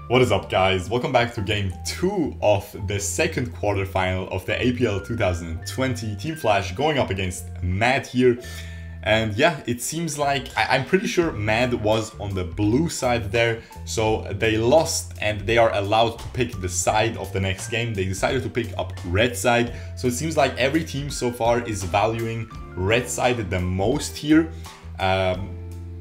What is up, guys? Welcome back to game 2 of the second quarterfinal of the APL 2020 Team Flash, going up against Mad here. And yeah, it seems like, I'm pretty sure Mad was on the blue side there, so they lost and they are allowed to pick the side of the next game. They decided to pick up red side, so it seems like every team so far is valuing red side the most here.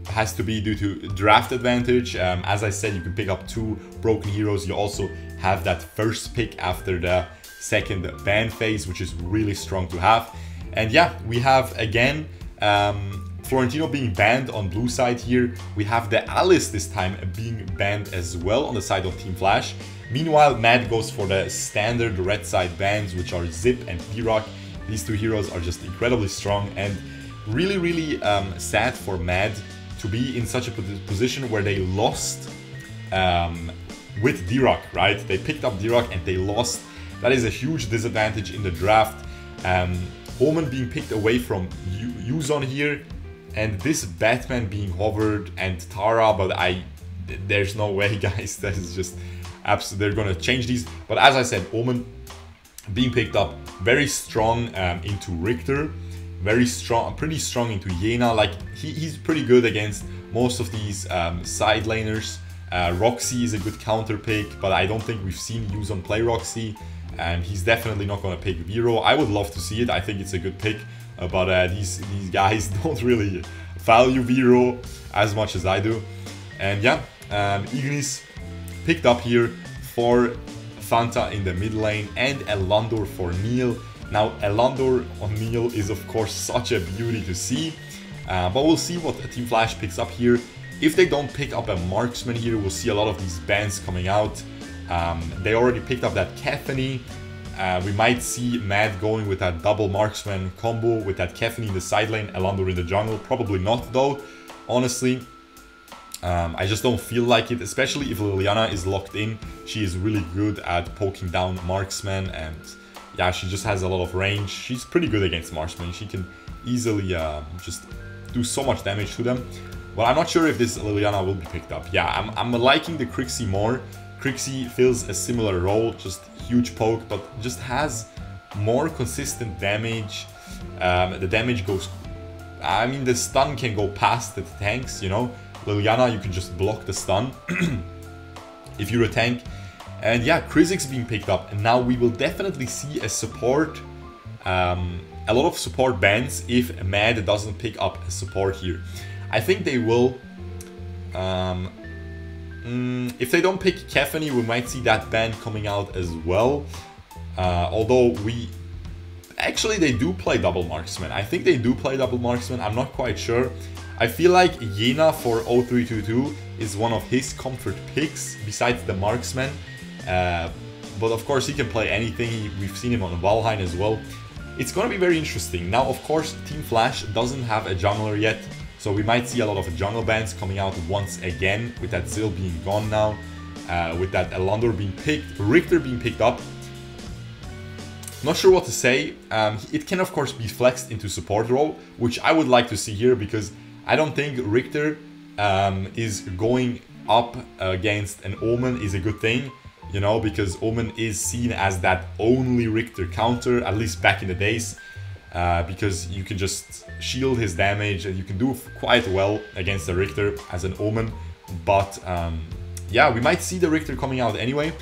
Has to be due to draft advantage. As I said, you can pick up 2 broken heroes. You also have that first pick after the second ban phase, which is really strong to have. And yeah, we have again Florentino being banned on blue side here. We have the Alice this time being banned as well on the side of Team Flash. Meanwhile, Mad goes for the standard red side bans, which are Zip and D-Rock. These 2 heroes are just incredibly strong and really sad for Mad to be in such a position where they lost with D-Rock, right? They picked up D-Rock and they lost. That is a huge disadvantage in the draft. Omen being picked away from Yuzon here, and this Batman being hovered, and Tara, but there's no way, guys. That is just absolutely, they're gonna change these. But as I said, Omen being picked up, very strong into Richter. Very strong, pretty strong into Yena. Like he's pretty good against most of these side laners. Roxy is a good counter pick, but I don't think we've seen Yuzon play Roxy. He's definitely not going to pick Vero. I would love to see it. I think it's a good pick, but these guys don't really value Vero as much as I do. And yeah, Ignis picked up here for Fanta in the mid lane and Eland'orr for Neil. Now, Eland'orr on Neil is of course such a beauty to see, but we'll see what Team Flash picks up here. If they don't pick up a marksman here, we'll see a lot of these bans coming out. They already picked up that Cathany. We might see Mad going with that double marksman combo with that Cathany in the side lane, Eland'orr in the jungle. Probably not though, honestly. I just don't feel like it, especially if Liliana is locked in. She is really good at poking down marksman, and yeah, she just has a lot of range. She's pretty good against marksmen. She can easily just do so much damage to them. Well, I'm not sure if this Liliana will be picked up. Yeah, I'm liking the Crixie more. Crixie fills a similar role, just huge poke, but just has more consistent damage. The damage goes, I mean, the stun can go past the tanks, you know. Liliana, you can just block the stun if you're a tank. And yeah, Krizik's being picked up, and now we will definitely see a support, a lot of support bans if Mad doesn't pick up a support here. I think they will. If they don't pick Cathany, we might see that ban coming out as well. Although actually they do play double marksman. I think they do play double marksman. I'm not quite sure. I feel like Yena for 0322 is one of his comfort picks besides the marksman. But of course he can play anything. We've seen him on Valhein as well. It's gonna be very interesting. Now of course Team Flash doesn't have a jungler yet, so we might see a lot of jungle bans coming out once again, with that Zill being gone now, with that Eland'orr being picked, Richter being picked up. Not sure what to say. It can of course be flexed into support role, which I would like to see here, because I don't think Richter is going up against an Omen is a good thing. You know, because Omen is seen as that only Richter counter, at least back in the days, because you can just shield his damage and you can do quite well against the Richter as an Omen. But yeah, we might see the Richter coming out anyway,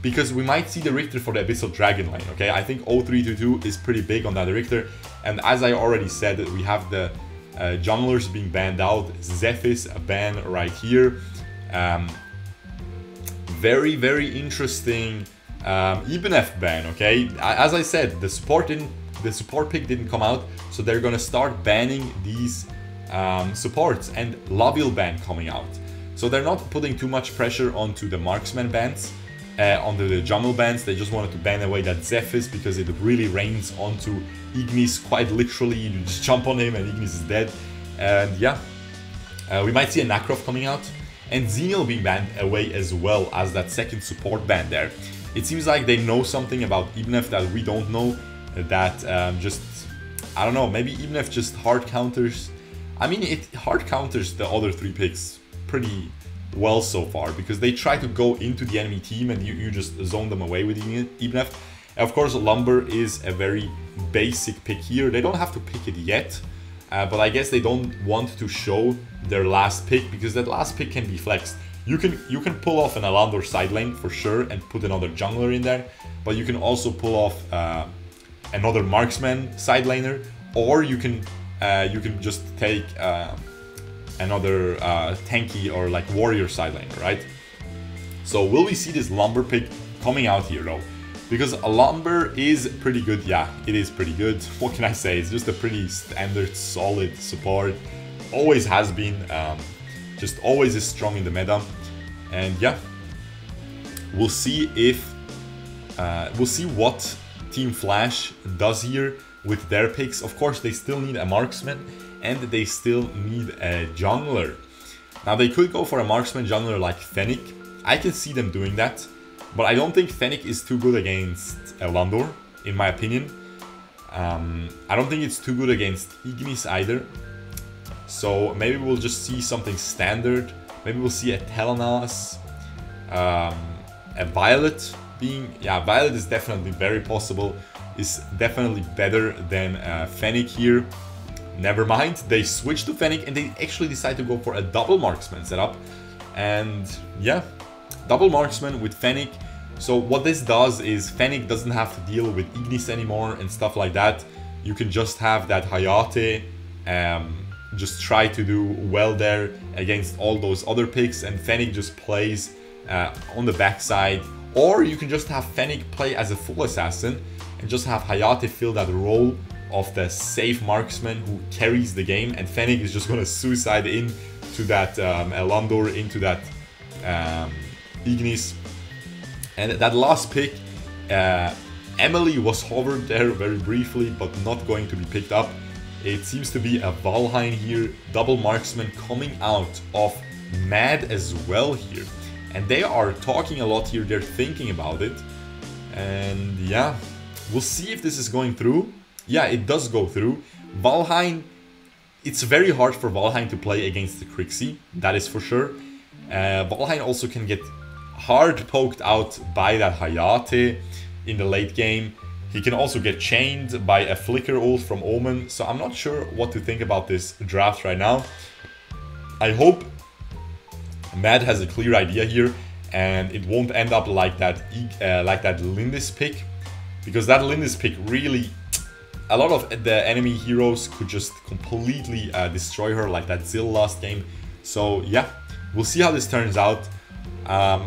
because we might see the Richter for the Abyssal Dragon lane, okay? I think 0322 is pretty big on that Richter, and as I already said, we have the junglers being banned out. Zephys, a ban right here. Very interesting Ibanef ban, okay? As I said, the support pick didn't come out, so they're gonna start banning these supports, and Laville ban coming out. So they're not putting too much pressure onto the marksman bans, onto the jungle bans. They just wanted to ban away that Zephys because it really rains onto Ignis quite literally. You just jump on him and Ignis is dead. And yeah, we might see a Nakrof coming out. And Xenial being banned away as well as that second support ban there. It seems like they know something about Ibanef that we don't know, that just, I don't know, maybe Ibanef just hard counters. I mean, it hard counters the other 3 picks pretty well so far, because they try to go into the enemy team and you just zone them away with Ignis. Of course, Lumber is a very basic pick here. They don't have to pick it yet, but I guess they don't want to show their last pick, because that last pick can be flexed. You can pull off an Eland'orr side lane for sure and put another jungler in there, but you can also pull off another marksman side laner, or you can just take another tanky or like warrior side laner, right? So will we see this Lumber pick coming out here though? Because a Lumber is pretty good. Yeah, it is pretty good. What can I say? It's just a pretty standard, solid support. Always has been. Just always is strong in the meta. And yeah, we'll see if we'll see what Team Flash does here with their picks. Of course, they still need a marksman and they still need a jungler. Now they could go for a marksman jungler like Fennik. I can see them doing that, but I don't think Fennik is too good against Eland'orr, in my opinion. I don't think it's too good against Ignis either. So maybe we'll just see something standard. Maybe we'll see a Telenas, a Violet being... Yeah, Violet is definitely very possible. Is definitely better than Fennik here. Never mind, they switched to Fennik and they actually decide to go for a double marksman setup. And yeah, double marksman with Fennik. So what this does is Fennik doesn't have to deal with Ignis anymore and stuff like that. You can just have that Hayate just try to do well there against all those other picks, and Fennik just plays on the backside. Or you can just have Fennik play as a full assassin and just have Hayate fill that role of the safe marksman who carries the game, and Fennik is just gonna suicide into that Eland'orr, into that Ignis. And that last pick, Emily was hovered there very briefly, but not going to be picked up. It seems to be a Valhein here, double marksman coming out of Mad as well here. And they are talking a lot here, they're thinking about it. And yeah, we'll see if this is going through. Yeah, it does go through. Valhein, it's very hard for Valhein to play against the Crixie, that is for sure. Valhein also can get hard poked out by that Hayate in the late game. He can also get chained by a flicker ult from Omen, so I'm not sure what to think about this draft right now. I hope Mad has a clear idea here and it won't end up like that Lindis pick, because that Lindis pick really, a lot of the enemy heroes could just completely destroy her, like that Zill last game. So yeah, we'll see how this turns out.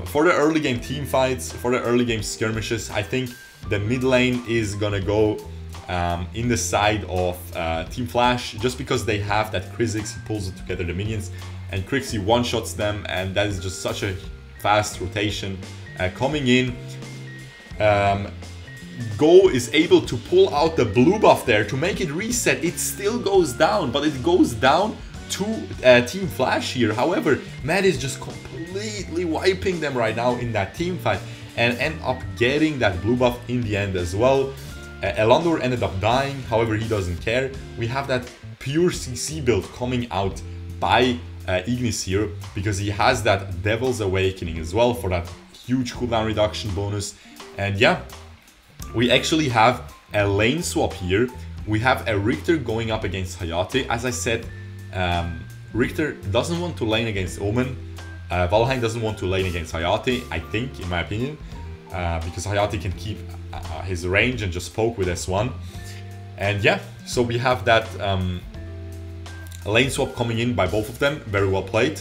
For the early game team fights, for the early game skirmishes, I think the mid lane is gonna go in the side of Team Flash, just because they have that Kha'Zix, he pulls it together the minions, and Crixie one-shots them, and that is just such a fast rotation. Coming in, Go is able to pull out the blue buff there to make it reset. It still goes down, but it goes down to Team Flash here. However, Mad is just completely wiping them right now in that team fight, and end up getting that blue buff in the end as well. Eland'orr ended up dying, however he doesn't care. We have that pure CC build coming out by Ignis here, because he has that Devil's Awakening as well for that huge cooldown reduction bonus. And yeah, we actually have a lane swap here. We have a Richter going up against Hayate. As I said, Richter doesn't want to lane against Omen. Valhein doesn't want to lane against Hayate, I think, in my opinion, because Hayate can keep his range and just poke with S1. And yeah, so we have that lane swap coming in by both of them. Very well played.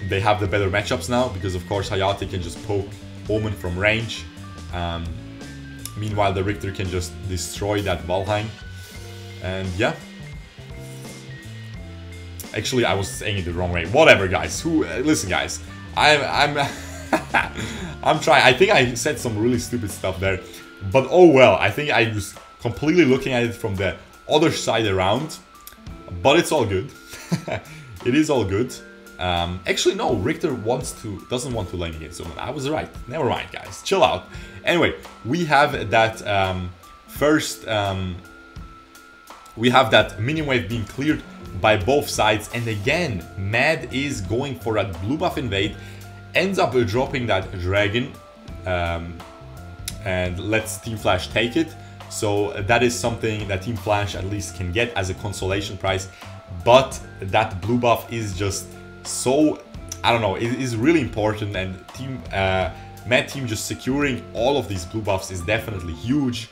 They have the better matchups now, because of course Hayate can just poke Omen from range. Meanwhile, the Richter can just destroy that Valhein. And yeah. Actually, I was saying it the wrong way. Whatever, guys. Listen, guys. I'm I'm trying. I think I said some really stupid stuff there. But oh well. I think I was completely looking at it from the other side around. But it's all good. It is all good. Actually, no. Richter doesn't want to lane against someone. I was right. Never mind, guys. Chill out. Anyway, we have that first We have that minion wave being cleared by both sides, and again, Mad is going for that blue buff invade, ends up dropping that dragon, and lets Team Flash take it. So that is something that Team Flash at least can get as a consolation prize. But that blue buff is just so, I don't know, it is really important, and Mad Team just securing all of these blue buffs is definitely huge.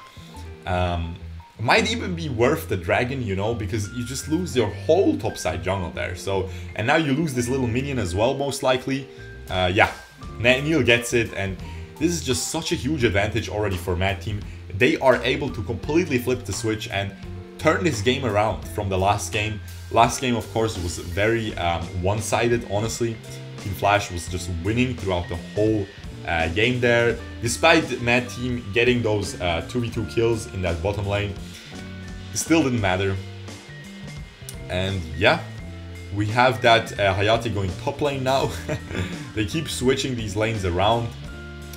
Might even be worth the dragon, you know, because you just lose your whole topside jungle there. So, and now you lose this little minion as well, most likely. Yeah, Neil gets it, and this is just such a huge advantage already for Mad Team. They are able to completely flip the switch and turn this game around from the last game. Last game, of course, was very one-sided, honestly. Team Flash was just winning throughout the whole game there. Despite Mad Team getting those 2v2 kills in that bottom lane, it still didn't matter. And yeah, we have that Hayate going top lane now. They keep switching these lanes around,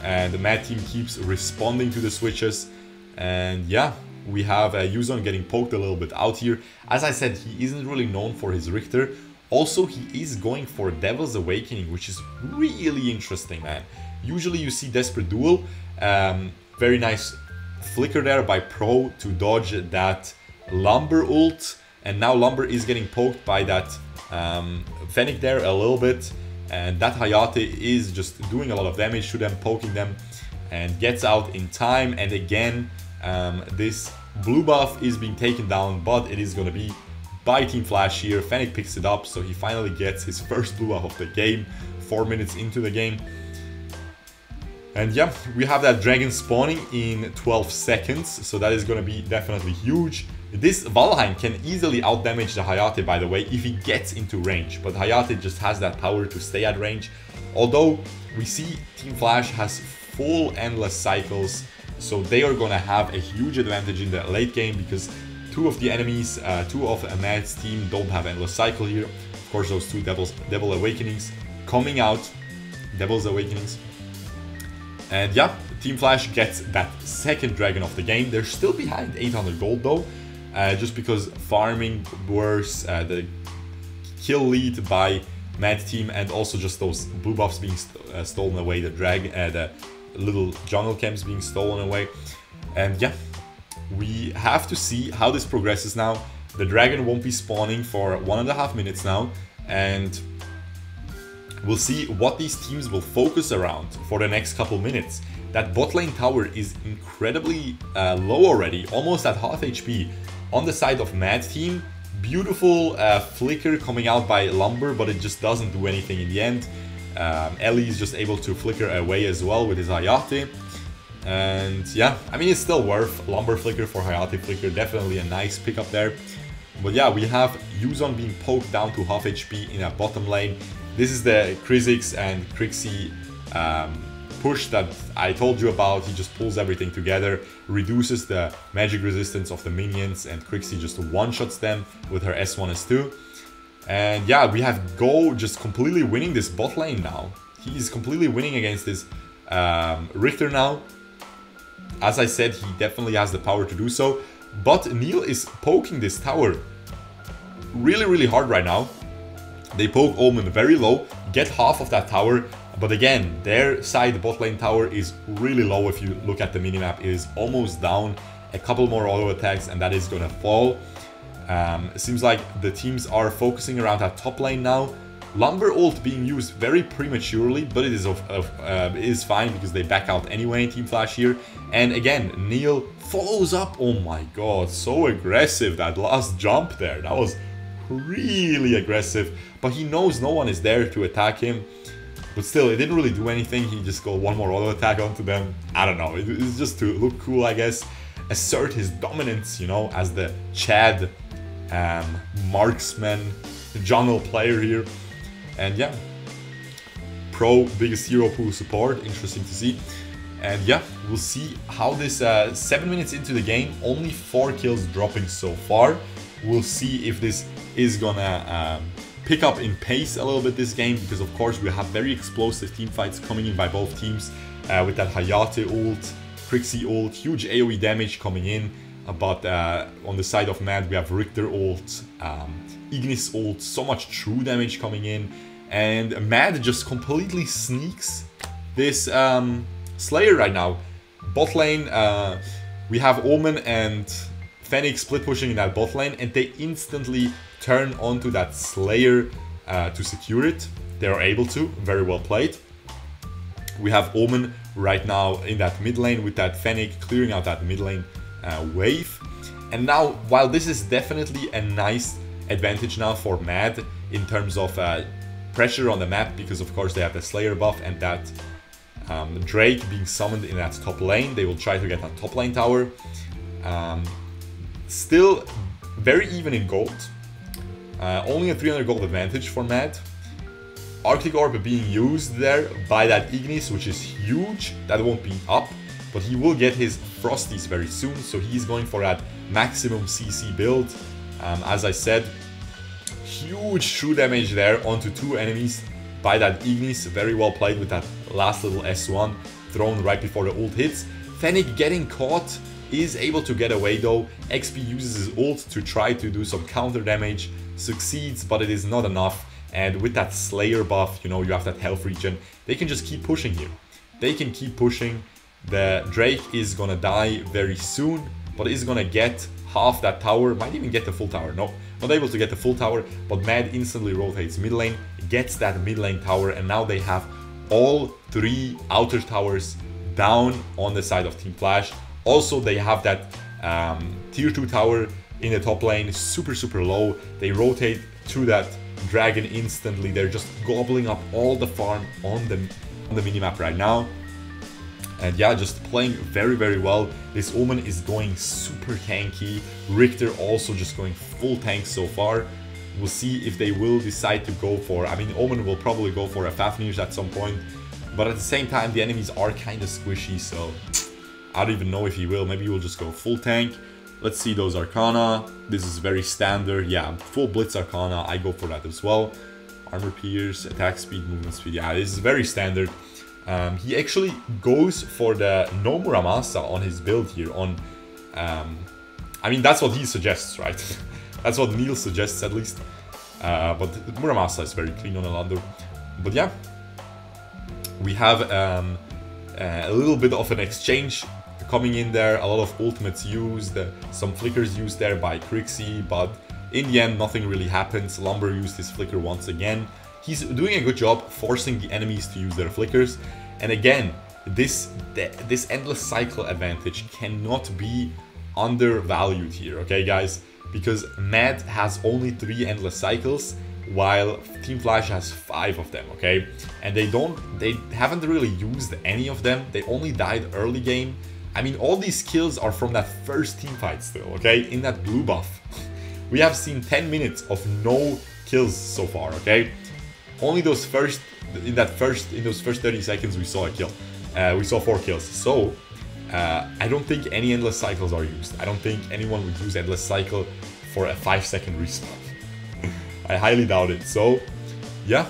and the Mad Team keeps responding to the switches. And yeah, we have Yuzon getting poked a little bit out here. As I said, he isn't really known for his Richter. Also, he is going for Devil's Awakening, which is really interesting, man. Usually you see Desperate Duel. Very nice flicker there by Pro to dodge that Lumber ult. And now Lumber is getting poked by that Fennik there a little bit. And that Hayate is just doing a lot of damage to them, poking them, and gets out in time. And again, this blue buff is being taken down, but it is going to be by Team Flash here. Fennik picks it up, so he finally gets his first blue buff of the game, 4 minutes into the game. And yeah, we have that dragon spawning in 12 seconds, so that is going to be definitely huge. This Valhein can easily outdamage the Hayate, by the way, if he gets into range, but Hayate just has that power to stay at range. Although we see Team Flash has full endless cycles, so they are going to have a huge advantage in the late game, because two of the enemies, two of Mad's team don't have endless cycle here. Of course, those two Devil Awakenings coming out, Devil's Awakenings. And yeah, Team Flash gets that second dragon of the game. They're still behind 800 gold though, just because farming worse, the kill lead by Mad Team, and also just those blue buffs being stolen away, the little jungle camps being stolen away. And yeah, we have to see how this progresses now. The dragon won't be spawning for 1.5 minutes now, and we'll see what these teams will focus around for the next couple minutes. That bot lane tower is incredibly low already, almost at half HP. On the side of Mad Team, beautiful flicker coming out by Lumber, but it just doesn't do anything in the end. Ellie is just able to flicker away as well with his Hayate. And yeah, I mean, it's still worth Lumber flicker for Hayate flicker, definitely a nice pickup there. But yeah, we have Yuzon being poked down to half HP in a bottom lane. This is the Kha'Zix and Crixie push that I told you about. He just pulls everything together, reduces the magic resistance of the minions, and Crixie just one-shots them with her S1, S2. And yeah, we have Go just completely winning this bot lane now. He's completely winning against this Richter now. As I said, he definitely has the power to do so. But Neil is poking this tower really hard right now. They poke Omen very low, get half of that tower, but again, their side bot lane tower is really low. If you look at the minimap, it is almost down. A couple more auto attacks and that is gonna fall. It seems like the teams are focusing around that top lane now. Lumber ult being used very prematurely, but it is fine because they back out anyway in Team Flash here. And again, Neil follows up. Oh my god, so aggressive, that last jump there. That was really aggressive, but he knows no one is there to attack him. But still, it didn't really do anything. He just got one more auto attack onto them. I don't know, it's just to look cool, I guess. Assert his dominance, you know, as the Chad marksman jungle player here. And yeah, Pro biggest hero pool support, interesting to see. And yeah, we'll see how this 7 minutes into the game, only 4 kills dropping so far. We'll see if this is gonna pick up in pace a little bit this game, because of course we have very explosive team fights coming in by both teams with that Hayate ult, Crixie ult, huge AoE damage coming in. But on the side of Mad, we have Richter ult, Ignis ult, so much true damage coming in. And Mad just completely sneaks this Slayer right now. Bot lane, we have Omen and Fennik split pushing in that bot lane, and they instantly turn onto that Slayer to secure it. They are able to, very well played. We have Omen right now in that mid lane with that Fennik clearing out that mid lane wave. And now, while this is definitely a nice advantage now for Mad in terms of pressure on the map, because of course they have the Slayer buff and that Drake being summoned in that top lane, they will try to get that top lane tower. Still very even in gold, only a 300 gold advantage for Mad. Arctic Orb being used there by that Ignis, which is huge. That won't be up, but he will get his Frosties very soon, so he's going for that maximum CC build. As I said, huge true damage there onto 2 enemies by that Ignis. Very well played with that last little S1 thrown right before the ult hits. Fennik getting caught, is able to get away though. XP uses his ult to try to do some counter damage, succeeds, but it is not enough. And with that Slayer buff, you know, you have that health regen, they can just keep pushing here. They can keep pushing. The Drake is gonna die very soon, but is gonna get half that tower, might even get the full tower. No, not able to get the full tower, but Mad instantly rotates mid lane, gets that mid lane tower, and now they have all 3 outer towers down on the side of Team Flash. Also, they have that tier 2 tower in the top lane, super low. They rotate to that Dragon instantly. They're just gobbling up all the farm on the minimap right now. And yeah, just playing very well. This Omen is going super tanky. Richter also just going full tank so far. We'll see if they will decide to go for... I mean, Omen will probably go for a Fafnir at some point. But at the same time, the enemies are kind of squishy, so... I don't even know if he will. Maybe he will just go full tank. Let's see those Arcana. This is very standard. Yeah, full Blitz Arcana. I go for that as well. Armor Pierce, attack speed, movement speed. Yeah, this is very standard. He actually goes for the no Muramasa on his build here. I mean, that's what he suggests, right? That's what Neil suggests, at least. But Muramasa is very clean on Eland'orr. But yeah, we have a little bit of an exchange coming in there. A lot of ultimates used, some flickers used there by Crixie, but in the end, nothing really happens. Lumber used his flicker once again. He's doing a good job forcing the enemies to use their flickers. And again, this endless cycle advantage cannot be undervalued here, okay guys? Because Mad has only 3 endless cycles, while Team Flash has 5 of them, okay? And they haven't really used any of them. They only died early game. I mean, all these kills are from that first team fight still, okay? In that blue buff. We have seen 10 minutes of no kills so far, okay? Only those in those first 30 seconds we saw a kill. We saw 4 kills. So I don't think any endless cycles are used. I don't think anyone would use endless cycle for a 5-second respawn. I highly doubt it. So yeah,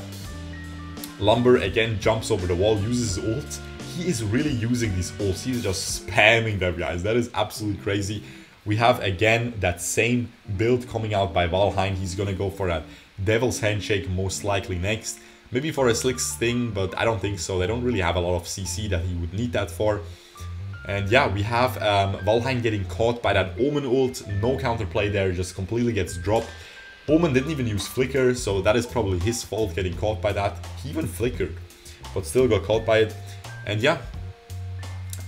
Lumber again jumps over the wall, uses his ult. He is really using these ults. He's just spamming them, guys. That is absolutely crazy. We have again that same build coming out by Valhein. He's gonna go for that Devil's Handshake most likely next. Maybe for a Slick Sting, but I don't think so. They don't really have a lot of CC that he would need that for. And yeah, we have Valhein getting caught by that Omen ult. No counterplay there, just completely gets dropped. Omen didn't even use Flicker, so that is probably his fault getting caught by that. He even flickered, but still got caught by it. And yeah,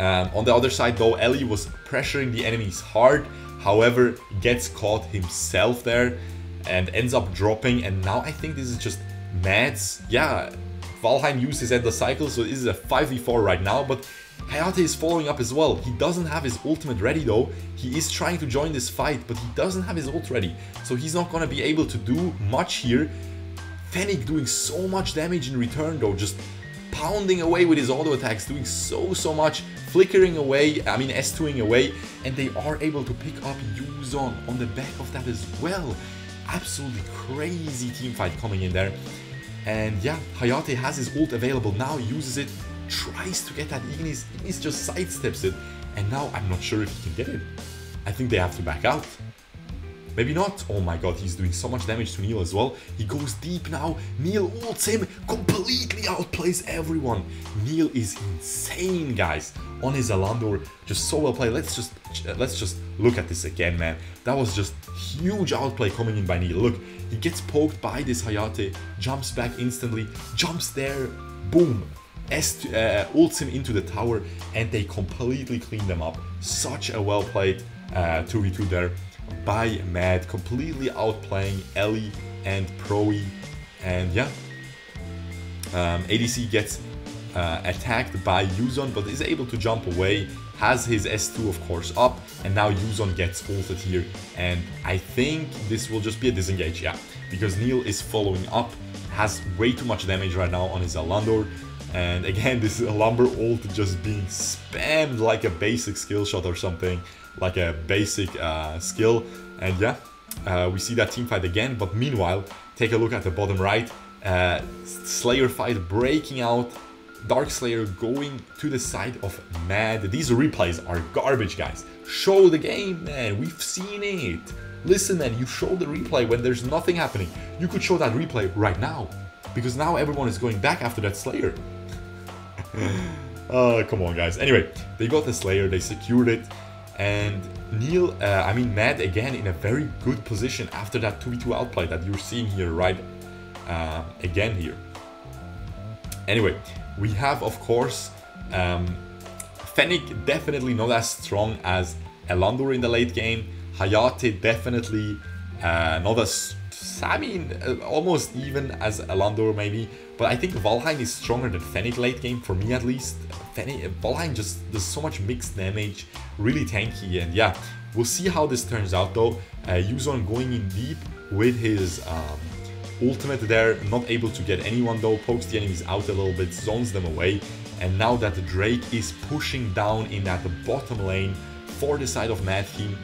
on the other side though, Ellie was pressuring the enemies hard. However, gets caught himself there and ends up dropping. And now I think this is just Mad's. Yeah, Valheim used his endless cycle, so this is a 5v4 right now. But Hayate is following up as well. He doesn't have his ultimate ready though. He is trying to join this fight, but he doesn't have his ult ready. So he's not gonna be able to do much here. Fennik doing so much damage in return though, just pounding away with his auto attacks, doing so much, flickering away, I mean S2ing away, and they are able to pick up Yuzon on the back of that as well. Absolutely crazy team fight coming in there. And yeah, Hayate has his ult available now, uses it, tries to get that Ignis. Ignis just sidesteps it, and now I'm not sure if he can get it. I think they have to back out. Maybe not. Oh my god, he's doing so much damage to Neil as well. He goes deep now. Neil ults him, completely outplays everyone. Neil is insane, guys. On his Eland'orr, just so well played. Let's just look at this again, man. That was just huge outplay coming in by Neil. Look, he gets poked by this Hayate, jumps back instantly, jumps there, boom. Ults him into the tower, and they completely clean them up. Such a well played 2v2 there by Mad, completely outplaying Ellie and Proe. And yeah, ADC gets attacked by Yuzon, but is able to jump away, has his S2 of course up, and now Yuzon gets ulted here, and I think this will just be a disengage, yeah, because Neil is following up, has way too much damage right now on his Eland'orr. And again, this Lumber ult just being spammed like a basic skill shot or something, like a basic skill. And yeah, we see that team fight again. But meanwhile, take a look at the bottom right. Slayer fight breaking out. Dark Slayer going to the side of Mad. These replays are garbage, guys. Show the game, man. We've seen it. Listen, man, you show the replay when there's nothing happening. You could show that replay right now, because now everyone is going back after that Slayer. Come on, guys. Anyway, they got the Slayer, they secured it, and Neil, Mad again in a very good position after that 2v2 outplay that you're seeing here, right? Again here. Anyway, we have, of course, Fennik definitely not as strong as Eland'orr in the late game. Hayate definitely not as, almost even as Eland'orr maybe, but I think Valhein is stronger than Fennik late game, for me at least. Valhein just does so much mixed damage, really tanky, and yeah, we'll see how this turns out though. Yuzon going in deep with his ultimate there, not able to get anyone though, pokes the enemies out a little bit, zones them away, and now that the Drake is pushing down in at the bottom lane for the side of Mad Team,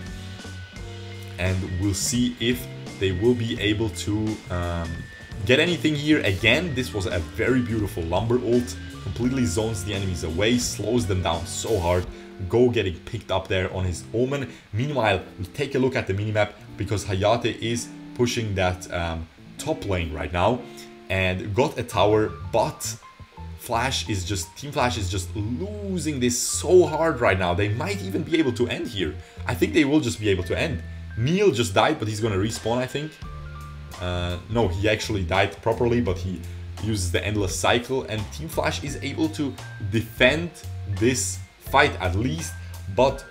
and we'll see if they will be able to get anything here. Again, this was a very beautiful Lumber ult, completely zones the enemies away, slows them down so hard. Go getting picked up there on his Omen. Meanwhile, we take a look at the minimap, because Hayate is pushing that top lane right now and got a tower, but Team Flash is just losing this so hard right now. They might even be able to end here. I think they will just be able to end. Neil just died, but he's gonna respawn, I think. No, he actually died properly, but he uses the endless cycle, and Team Flash is able to defend this fight at least, but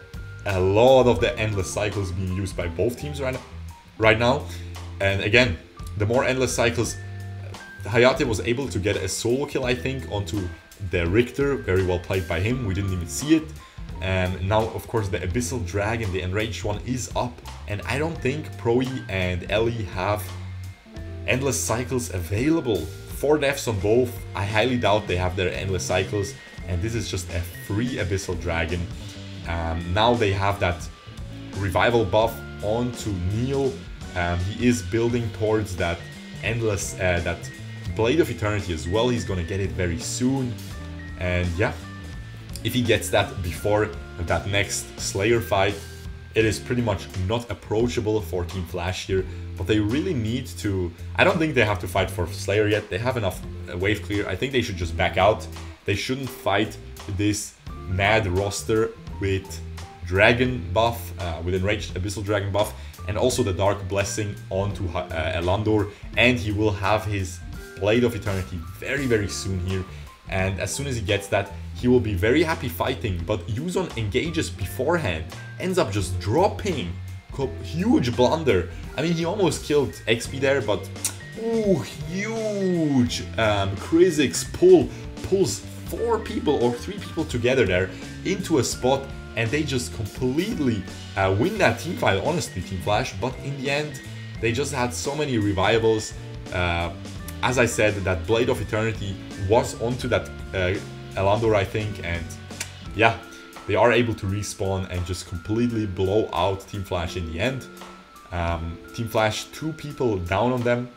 a lot of the endless cycles being used by both teams right now. And again, the more endless cycles, Hayate was able to get a solo kill, I think, onto the Richter. Very well played by him, we didn't even see it. And now, of course, the Abyssal Dragon, the enraged one, is up, and I don't think Proe and Ellie have endless cycles available. 4 deaths on both. I highly doubt they have their endless cycles, and this is just a free Abyssal Dragon. Now they have that revival buff onto Neil. He is building towards that endless, that Blade of Eternity as well. He's gonna get it very soon, and yeah, if he gets that before that next Slayer fight, it is pretty much not approachable for Team Flash here. But they really need to... I don't think they have to fight for Slayer yet. They have enough wave clear. I think they should just back out. They shouldn't fight this Mad roster with Dragon buff, with Enraged Abyssal Dragon buff, and also the Dark Blessing onto Eland'orr. And he will have his Blade of Eternity very, very soon here. And as soon as he gets that, he will be very happy fighting. But Yuzon engages beforehand, ends up just dropping. Huge blunder. I mean, he almost killed XP there, but ooh, huge. Krizix pulls 4 people or 3 people together there into a spot, and they just completely win that team fight, honestly, Team Flash. But in the end, they just had so many revivals. As I said, that Blade of Eternity was onto that Eland'orr, I think, and yeah, they are able to respawn and just completely blow out Team Flash in the end. Team Flash, 2 people down on them.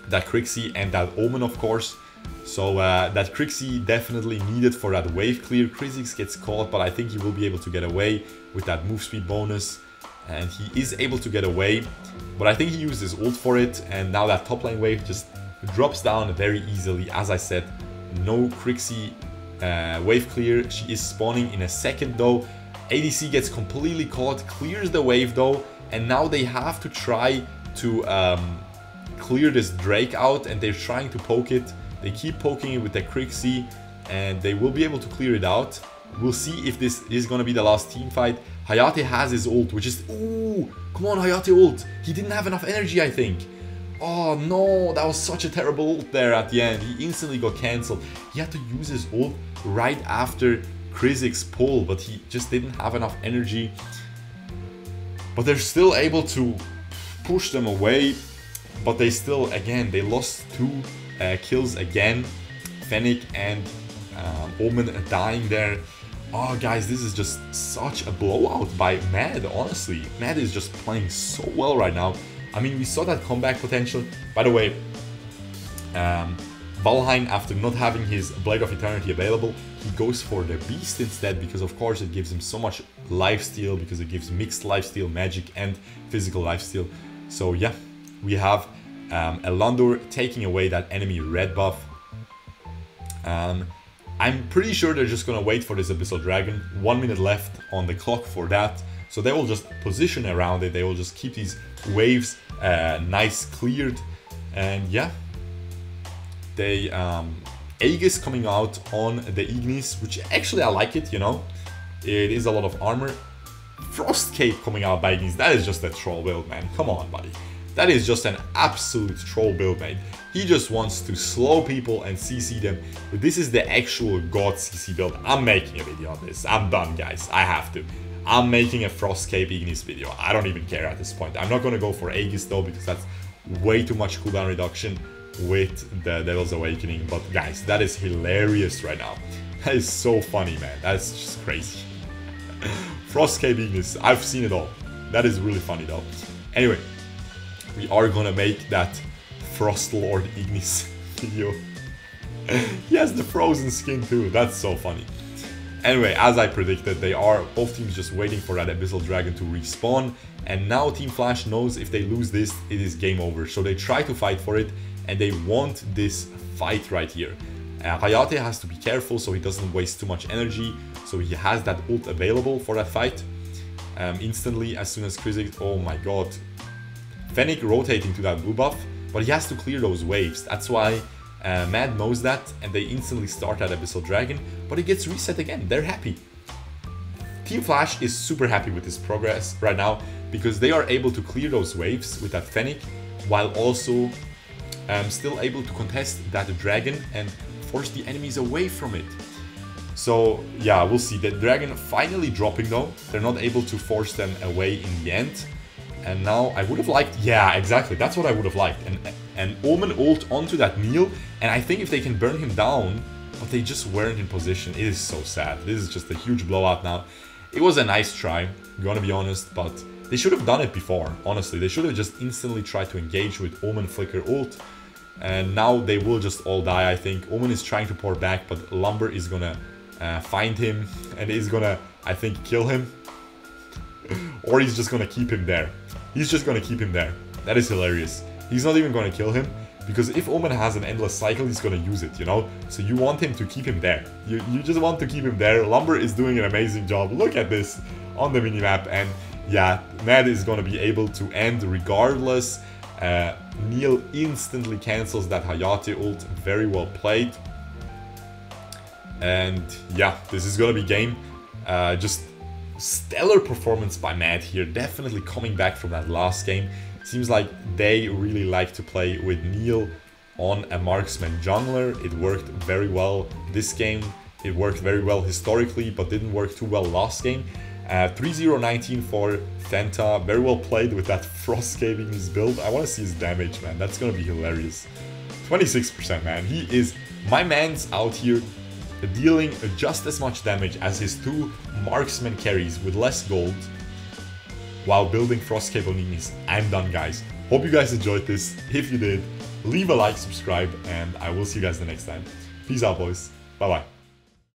That Crixie and that Omen, of course. So that Crixie definitely needed for that wave clear. Kha'Zix gets caught, but I think he will be able to get away with that move speed bonus. And he is able to get away, but I think he used his ult for it. And now that top lane wave just drops down very easily. As I said, no Crixie wave clear. She is spawning in a second though. ADC gets completely caught, clears the wave though. And now they have to try to clear this Drake out, and they're trying to poke it. They keep poking it with the Crixie, and they will be able to clear it out. We'll see if this is going to be the last team fight. Hayate has his ult, which is... Ooh, come on, Hayate ult. He didn't have enough energy, I think. Oh, no, that was such a terrible ult there at the end. He instantly got cancelled. He had to use his ult right after Kha'Zix's pull, but he just didn't have enough energy. But they're still able to push them away. But they still, again, they lost 2 kills again. Fennik and Omen dying there. Oh, guys, this is just such a blowout by Mad, honestly. Mad is just playing so well right now. I mean, we saw that comeback potential. By the way, Valhein, after not having his Blade of Eternity available, he goes for the Beast instead, because of course it gives him so much lifesteal, because it gives mixed lifesteal, magic and physical lifesteal. So yeah, we have Eland'orr taking away that enemy red buff. I'm pretty sure they're just gonna wait for this Abyssal Dragon. 1 minute left on the clock for that. So they will just position around it. They will just keep these waves nice cleared. And yeah, they Aegis coming out on the Ignis, which actually I like it, you know. It is a lot of armor. Frost Cape coming out by Ignis. That is just a troll build, man. Come on, buddy. That is just an absolute troll build, mate. He just wants to slow people and CC them. But this is the actual God CC build. I'm making a video on this. I'm done, guys. I have to. I'm making a Frost Cape Ignis video. I don't even care at this point. I'm not going to go for Aegis though, because that's way too much cooldown reduction with the Devil's Awakening. But guys, that is hilarious right now. That is so funny, man. That's just crazy. Frost Cape Ignis. I've seen it all. That is really funny though. Anyway, we are gonna make that Frost Lord Ignis video. He has the frozen skin too. That's so funny. Anyway, as I predicted, they are both teams just waiting for that Abyssal Dragon to respawn. And now Team Flash knows if they lose this, it is game over. So they try to fight for it, and they want this fight right here. Hayate has to be careful so he doesn't waste too much energy. So he has that ult available for that fight. Instantly, as soon as Kha'Zix... Oh my god. Fennik rotating to that blue buff, but he has to clear those waves. That's why Mad knows that, and they instantly start that Abyssal Dragon, but it gets reset again. They're happy. Team Flash is super happy with this progress right now, because they are able to clear those waves with that Fennik, while also still able to contest that dragon and force the enemies away from it. So yeah, we'll see. The dragon finally dropping though. They're not able to force them away in the end. And now I would have liked, yeah, exactly, that's what I would have liked. An Omen ult onto that Neil, and I think if they can burn him down, but they just weren't in position. It is so sad. This is just a huge blowout now. It was a nice try, I'm gonna be honest, but they should have done it before, honestly. They should have just instantly tried to engage with Omen Flicker ult, and now they will just all die, I think. Omen is trying to pour back, but Lumber is gonna find him, and is gonna, I think, kill him. Or he's just gonna keep him there. He's just gonna keep him there. That is hilarious. He's not even gonna kill him, because if Omen has an endless cycle, he's gonna use it, you know? So you want him to keep him there. You just want to keep him there. Lumber is doing an amazing job. Look at this on the minimap, and yeah, Mad is gonna be able to end regardless. Neil instantly cancels that Hayate ult. Very well played. And yeah, this is gonna be game. Just stellar performance by Mad here, definitely coming back from that last game. Seems like they really like to play with Neil on a marksman jungler. It worked very well this game. It worked very well historically, but didn't work too well last game. 3-0-19 for Fenta. Very well played with that Frost Cape in his build. I want to see his damage, man. That's gonna be hilarious. 26%, man. He is... My man's out here dealing just as much damage as his 2 marksman carries with less gold while building Frost Cape on Ignis. I'm done, guys. Hope you guys enjoyed this. If you did, leave a like, subscribe, and I will see you guys the next time. Peace out, boys. Bye-bye.